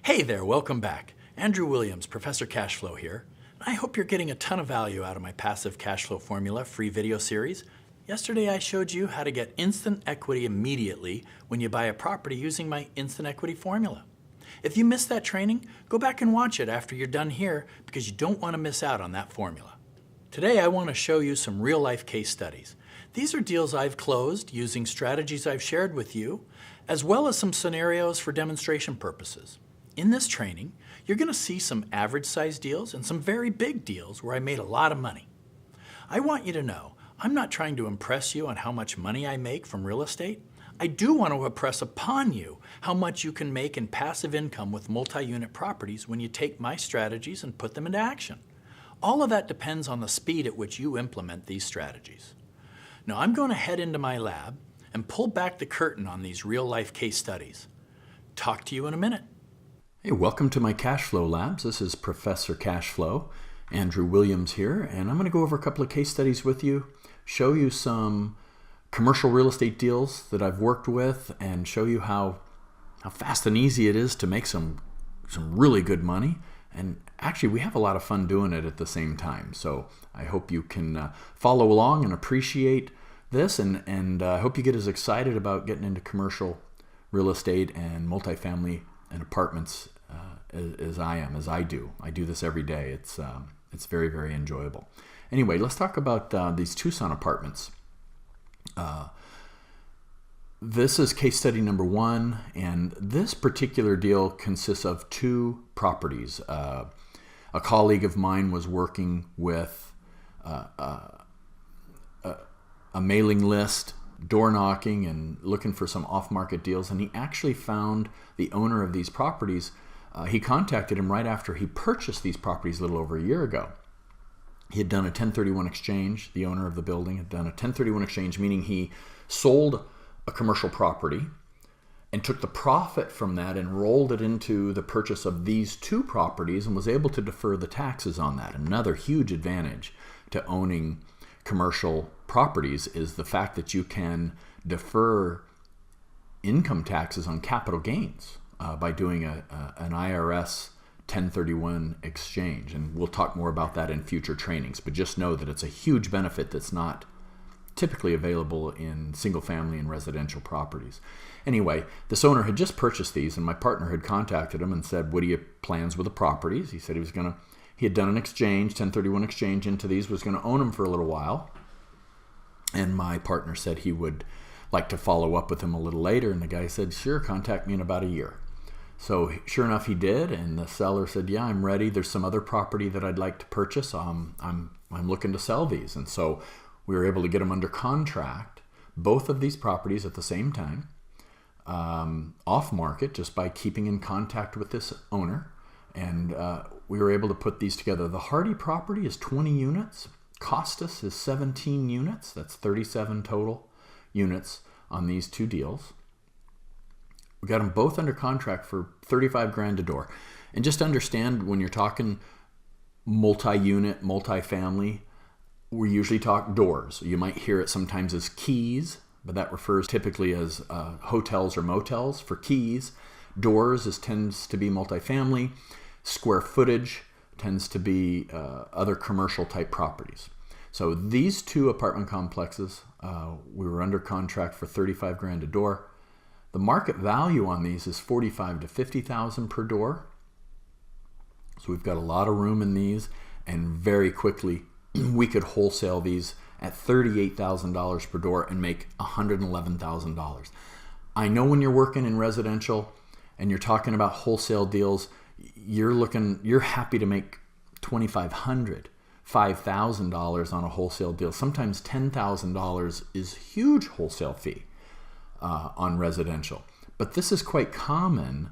Hey there, welcome back. Andrew Williams, Professor Cashflow here. I hope you're getting a ton of value out of my Passive Cashflow Formula free video series. Yesterday I showed you how to get instant equity immediately when you buy a property using my instant equity formula. If you missed that training, go back and watch it after you're done here because you don't want to miss out on that formula. Today I want to show you some real-life case studies. These are deals I've closed using strategies I've shared with you, as well as some scenarios for demonstration purposes. In this training, you're going to see some average-sized deals and some very big deals where I made a lot of money. I want you to know, I'm not trying to impress you on how much money I make from real estate. I do want to impress upon you how much you can make in passive income with multi-unit properties when you take my strategies and put them into action. All of that depends on the speed at which you implement these strategies. Now I'm going to head into my lab and pull back the curtain on these real-life case studies. Talk to you in a minute. Hey, welcome to my Cashflow Labs. This is Professor Cashflow, Andrew Williams here, and I'm going to go over a couple of case studies with you, show you some commercial real estate deals that I've worked with, and show you how fast and easy it is to make some really good money. And actually, we have a lot of fun doing it at the same time. So I hope you can follow along and appreciate this, and I hope you get as excited about getting into commercial real estate and multifamily and apartments as I am, as I do. I do this every day. It's very, very enjoyable. Anyway, let's talk about these Tucson apartments. This is case study number 1, and this particular deal consists of 2 properties. A colleague of mine was working with a mailing list, door knocking and looking for some off-market deals, and he actually found the owner of these properties. He contacted him right after he purchased these properties a little over a year ago. He had done a 1031 exchange. The owner of the building had done a 1031 exchange, meaning he sold a commercial property and took the profit from that and rolled it into the purchase of these 2 properties and was able to defer the taxes on that. Another huge advantage to owning commercial properties is the fact that you can defer income taxes on capital gains by doing an IRS 1031 exchange. And we'll talk more about that in future trainings, but just know that it's a huge benefit that's not typically available in single family and residential properties. Anyway, this owner had just purchased these, and my partner had contacted him and said, what are your plans with the properties? He said he had done an exchange, 1031 exchange into these, was going to own them for a little while. And my partner said he would like to follow up with him a little later, and the guy said, sure, contact me in about a year. So sure enough, he did, and the seller said, yeah, I'm ready. There's some other property that I'd like to purchase. I'm looking to sell these. And so we were able to get them under contract, both of these properties at the same time, off market, just by keeping in contact with this owner. And we were able to put these together. The Hardy property is 20 units. Costas is 17 units. That's 37 total units on these 2 deals. We got them both under contract for $35,000 a door. And just understand, when you're talking multi-unit, multi-family, we usually talk doors. You might hear it sometimes as keys, but that refers typically as hotels or motels for keys. Doors tends to be multifamily. Square footage tends to be other commercial type properties. So these 2 apartment complexes, we were under contract for $35,000 a door. The market value on these is $45,000 to $50,000 per door. So we've got a lot of room in these, and very quickly we could wholesale these at $38,000 per door and make $111,000. I know when you're working in residential and you're talking about wholesale deals, you're happy to make $2,500, $5,000 on a wholesale deal. Sometimes $10,000 is huge wholesale fee on residential. But this is quite common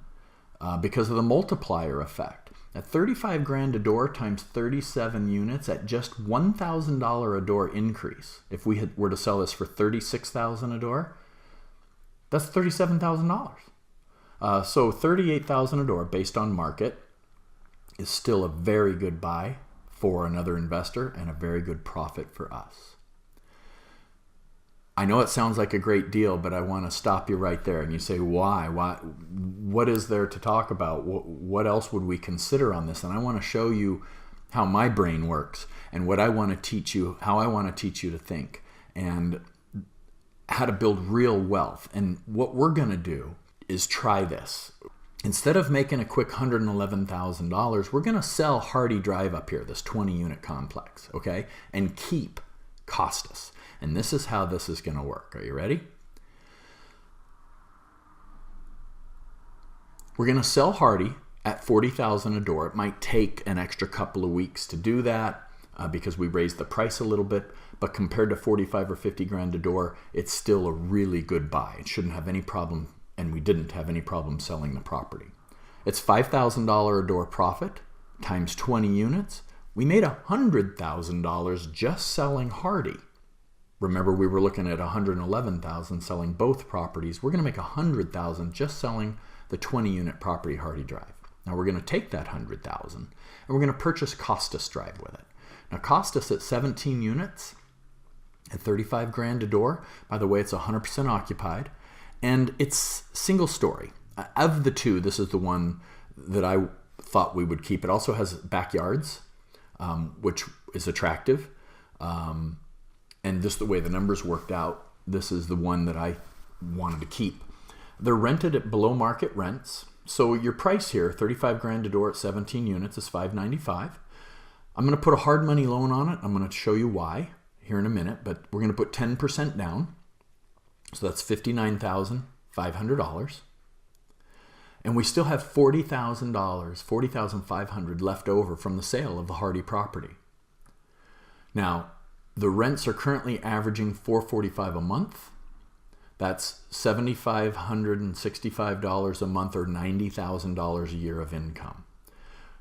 because of the multiplier effect. At $35,000 a door times 37 units, at just $1,000 a door increase, if we were to sell this for $36,000 a door, that's $37,000. So $38,000 a door based on market is still a very good buy for another investor and a very good profit for us. I know it sounds like a great deal, but I want to stop you right there. And you say, why? What is there to talk about? What else would we consider on this? And I want to show you how my brain works and what I want to teach you, how I want to teach you to think and how to build real wealth. And what we're going to do is try this. Instead of making a quick $111,000, we're going to sell Hardy Drive up here, this 20-unit complex, okay, and keep Costas. And this is how this is going to work. Are you ready? We're going to sell Hardy at $40,000 a door. It might take an extra couple of weeks to do that because we raised the price a little bit, but compared to 45 or 50 grand a door, it's still a really good buy. It shouldn't have any problem, and we didn't have any problem selling the property. It's $5,000 a door profit times 20 units. We made $100,000 just selling Hardy. Remember, we were looking at $111,000 selling both properties. We're going to make $100,000 just selling the 20-unit property, Hardy Drive. Now we're going to take that $100,000 and we're going to purchase Costas Drive with it. Now Costas at 17 units at 35 grand a door. By the way, it's 100% occupied, and it's single story. Of the two, this is the one that I thought we would keep. It also has backyards, which is attractive. And just the way the numbers worked out, this is the one that I wanted to keep. They're rented at below market rents. So your price here, 35 grand a door at 17 units, is $595. I'm going to put a hard money loan on it. I'm going to show you why here in a minute, but we're going to put 10% down. So that's $59,500. And we still have $40,000, $40,500 left over from the sale of the Hardy property. Now, the rents are currently averaging $445 a month. That's $7,565 a month, or $90,000 a year of income.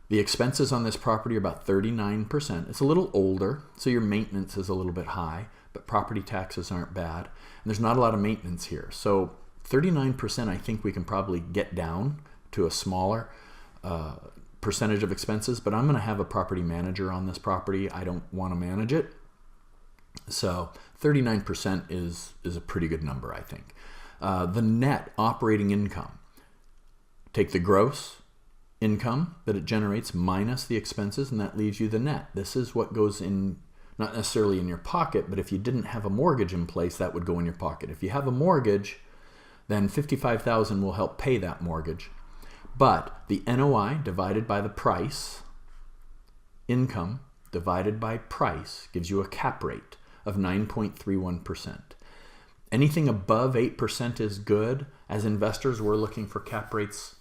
The expenses on this property are about 39%. It's a little older, so your maintenance is a little bit high, but property taxes aren't bad. And there's not a lot of maintenance here. So 39%, I think we can probably get down to a smaller percentage of expenses, but I'm going to have a property manager on this property. I don't want to manage it. So 39% is a pretty good number, I think. The net operating income. Take the gross income that it generates minus the expenses, and that leaves you the net. This is what goes in, not necessarily in your pocket, but if you didn't have a mortgage in place, that would go in your pocket. If you have a mortgage, then $55,000 will help pay that mortgage. But the NOI divided by the price, income divided by price, gives you a cap rate of 9.31%. Anything above 8% is good. As investors, we're looking for cap rates.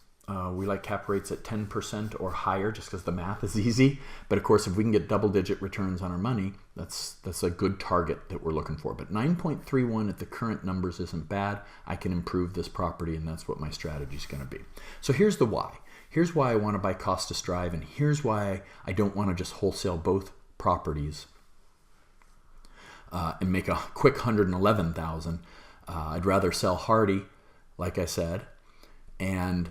We like cap rates at 10% or higher just because the math is easy. But of course, if we can get double-digit returns on our money, that's a good target that we're looking for. But 9.31 at the current numbers isn't bad. I can improve this property, and that's what my strategy is going to be. So here's the why. Here's why I want to buy Costas Drive, and here's why I don't want to just wholesale both properties and make a quick $111,000. I'd rather sell Hardy, like I said, and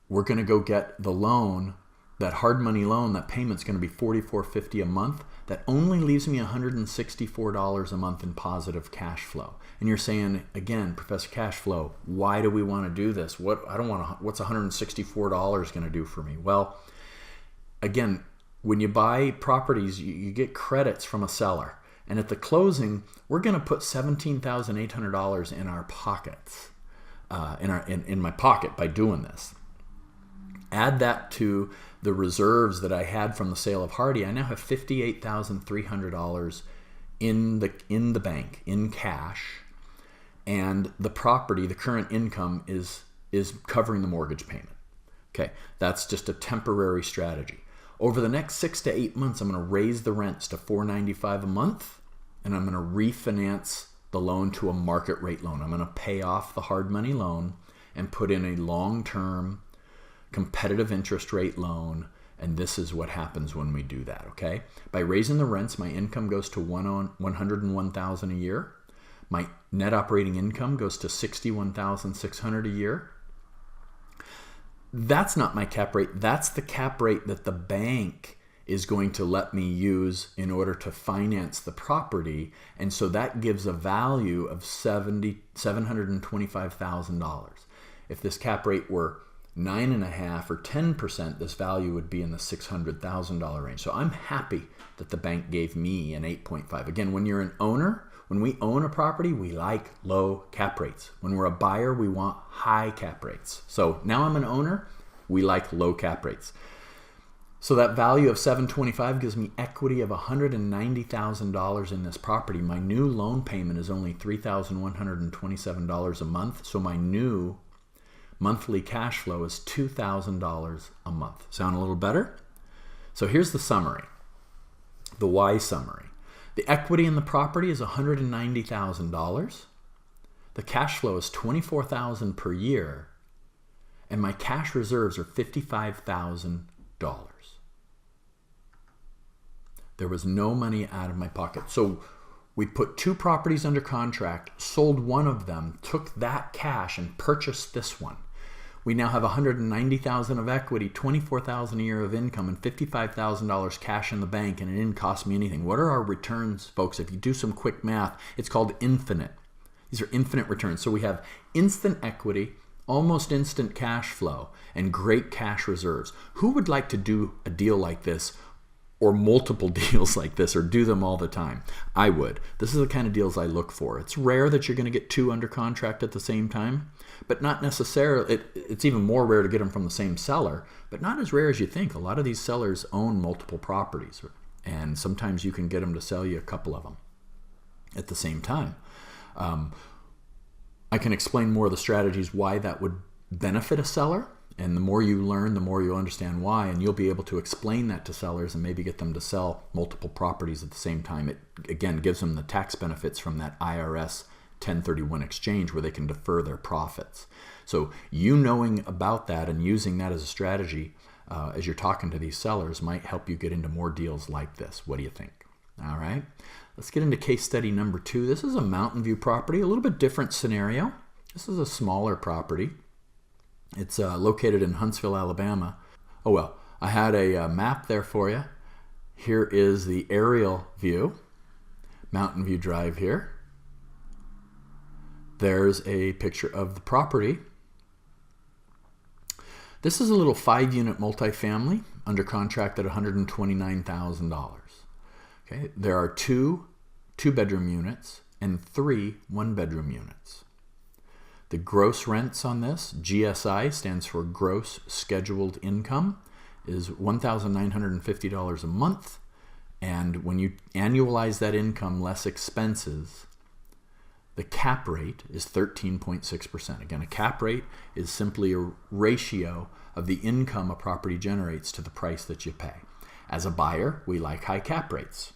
we're going to go get the loan, that hard money loan. That payment's going to be $44.50 a month. That only leaves me $164 a month in positive cash flow. And you're saying, again, Professor Cash Flow, why do we want to do this? What's $164 going to do for me? Well, again, when you buy properties, you get credits from a seller. And at the closing, we're going to put $17,800 in our pockets, in my pocket by doing this. Add that to the reserves that I had from the sale of Hardy. I now have $58,300 in the bank, in cash, and the property, the current income is covering the mortgage payment. Okay, that's just a temporary strategy. Over the next 6 to 8 months, I'm going to raise the rents to $495 a month, and I'm going to refinance the loan to a market rate loan. I'm going to pay off the hard money loan and put in a long-term competitive interest rate loan, and this is what happens when we do that, okay? By raising the rents, my income goes to $101,000 a year. My net operating income goes to $61,600 a year. That's not my cap rate. That's the cap rate that the bank is going to let me use in order to finance the property. And so that gives a value of $725,000. If this cap rate were 9.5% or 10%, this value would be in the $600,000 range. So I'm happy that the bank gave me an 8.5. Again, when you're an owner, when we own a property, we like low cap rates. When we're a buyer, we want high cap rates. So now I'm an owner, we like low cap rates. So that value of $725 gives me equity of $190,000 in this property. My new loan payment is only $3,127 a month. So my new monthly cash flow is $2,000 a month. Sound a little better? So here's the summary, the why summary. The equity in the property is $190,000. The cash flow is $24,000 per year, and my cash reserves are $55,000. There was no money out of my pocket. So we put 2 properties under contract, sold one of them, took that cash and purchased this one. We now have $190,000 of equity, $24,000 a year of income, and $55,000 cash in the bank, and it didn't cost me anything. What are our returns, folks? If you do some quick math, it's called infinite. These are infinite returns. So we have instant equity, almost instant cash flow, and great cash reserves. Who would like to do a deal like this, or multiple deals like this, or do them all the time? I would. This is the kind of deals I look for. It's rare that you're going to get 2 under contract at the same time, but not necessarily. It's even more rare to get them from the same seller, but not as rare as you think. A lot of these sellers own multiple properties, and sometimes you can get them to sell you a couple of them at the same time. I can explain more of the strategies why that would benefit a seller. And the more you learn, the more you'll understand why, and you'll be able to explain that to sellers and maybe get them to sell multiple properties at the same time. It, again, gives them the tax benefits from that IRS 1031 exchange where they can defer their profits. So you knowing about that and using that as a strategy as you're talking to these sellers might help you get into more deals like this. What do you think? All right, let's get into case study number 2. This is a Mountain View property, a little bit different scenario. This is a smaller property. It's located in Huntsville, Alabama. Oh well, I had a map there for you. Here is the aerial view, Mountain View Drive here. There's a picture of the property. This is a little 5-unit multifamily under contract at $129,000. Okay, there are 2 2-bedroom units and 3 1-bedroom units. The gross rents on this, GSI, stands for Gross Scheduled Income, is $1,950 a month. And when you annualize that income less expenses, the cap rate is 13.6%. Again, a cap rate is simply a ratio of the income a property generates to the price that you pay. As a buyer, we like high cap rates.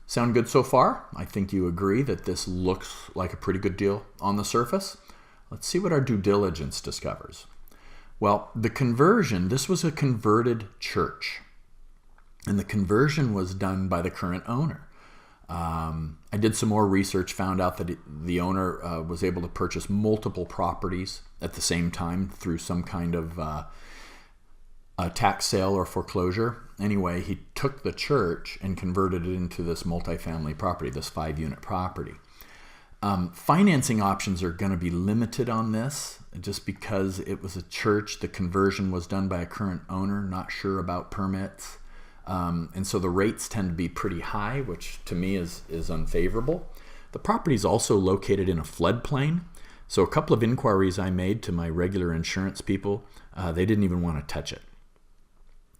Sound good so far? I think you agree that this looks like a pretty good deal on the surface. Let's see what our due diligence discovers. Well, the conversion, this was a converted church, and the conversion was done by the current owner. I did some more research, found out that the owner was able to purchase multiple properties at the same time through some kind of a tax sale or foreclosure. Anyway, he took the church and converted it into this multifamily property, this 5-unit property. Financing options are going to be limited on this just because it was a church. The conversion was done by a current owner, not sure about permits. And so the rates tend to be pretty high, which to me is unfavorable. The property is also located in a floodplain. So a couple of inquiries I made to my regular insurance people, they didn't even want to touch it.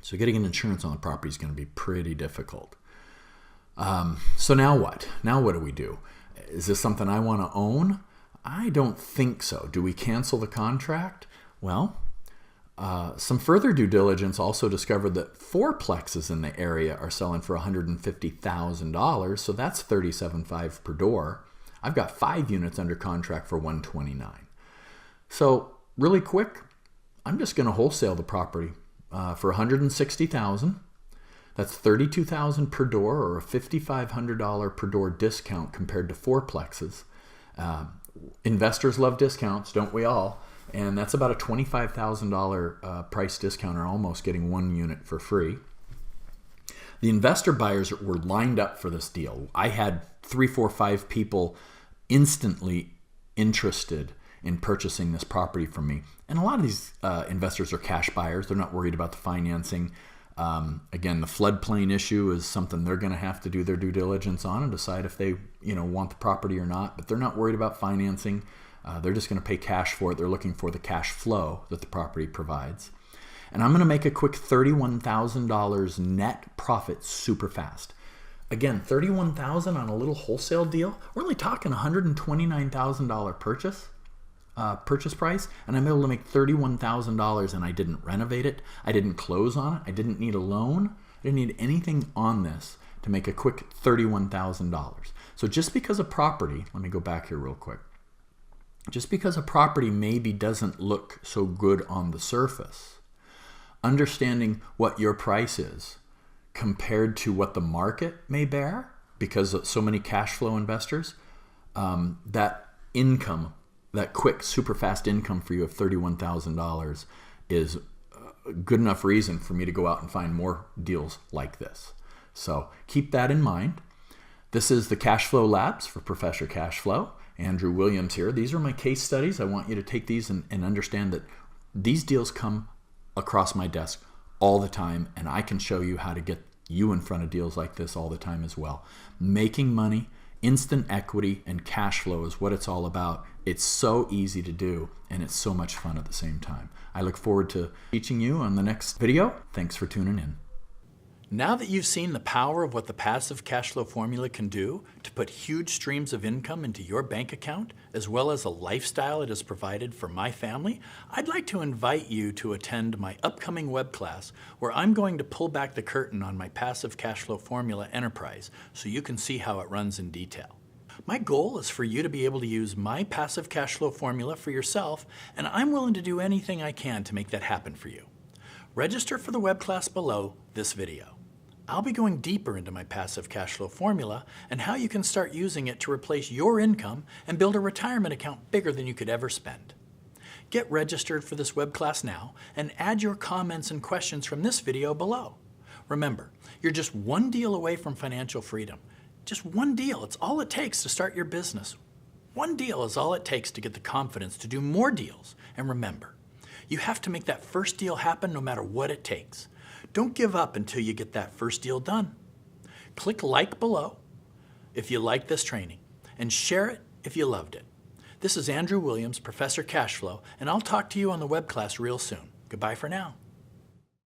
So getting an insurance on the property is going to be pretty difficult. So now what? Now what do we do? Is this something I want to own? I don't think so. Do we cancel the contract? Well, some further due diligence also discovered that 4plexes in the area are selling for $150,000, so that's $37,500 per door. I've got 5 units under contract for $129,000. So really quick, I'm just going to wholesale the property for $160,000. That's $32,000 per door, or a $5,500 per door discount compared to 4plexes. Investors love discounts, don't we all? And that's about a $25,000 price discount, or almost getting one unit for free. The investor buyers were lined up for this deal. I had 3, 4, 5 people instantly interested in purchasing this property from me. And a lot of these investors are cash buyers. They're not worried about the financing. Again, the floodplain issue is something they're going to have to do their due diligence on and decide if they want the property or not. But they're not worried about financing. They're just going to pay cash for it. They're looking for the cash flow that the property provides. And I'm going to make a quick $31,000 net profit super fast. Again, $31,000 on a little wholesale deal. We're only talking $129,000 purchase price, and I'm able to make $31,000, and I didn't renovate it. I didn't close on it. I didn't need a loan. I didn't need anything on this to make a quick $31,000. So just because a property, let me go back here real quick. Just because a property maybe doesn't look so good on the surface, understanding what your price is compared to what the market may bear, because of so many cash flow investors, that income, that quick, super fast income for you of $31,000 is a good enough reason for me to go out and find more deals like this. So keep that in mind. This is the Cash Flow Labs for Professor Cash Flow. Andrew Williams here. These are my case studies. I want you to take these and understand that these deals come across my desk all the time, and I can show you how to get you in front of deals like this all the time as well. Making money, instant equity, and cash flow is what it's all about. It's so easy to do, and it's so much fun at the same time. I look forward to teaching you on the next video. Thanks for tuning in. Now that you've seen the power of what the passive cash flow formula can do to put huge streams of income into your bank account, as well as a lifestyle it has provided for my family, I'd like to invite you to attend my upcoming web class, where I'm going to pull back the curtain on my passive cash flow formula enterprise so you can see how it runs in detail. My goal is for you to be able to use my passive cash flow formula for yourself, and I'm willing to do anything I can to make that happen for you. Register for the web class below this video. I'll be going deeper into my passive cash flow formula and how you can start using it to replace your income and build a retirement account bigger than you could ever spend. Get registered for this web class now and add your comments and questions from this video below. Remember, you're just one deal away from financial freedom. Just one deal. It's all it takes to start your business. One deal is all it takes to get the confidence to do more deals. And remember, you have to make that first deal happen no matter what it takes. Don't give up until you get that first deal done. Click like below if you like this training, and share it if you loved it. This is Andrew Williams, Professor Cashflow, and I'll talk to you on the web class real soon. Goodbye for now.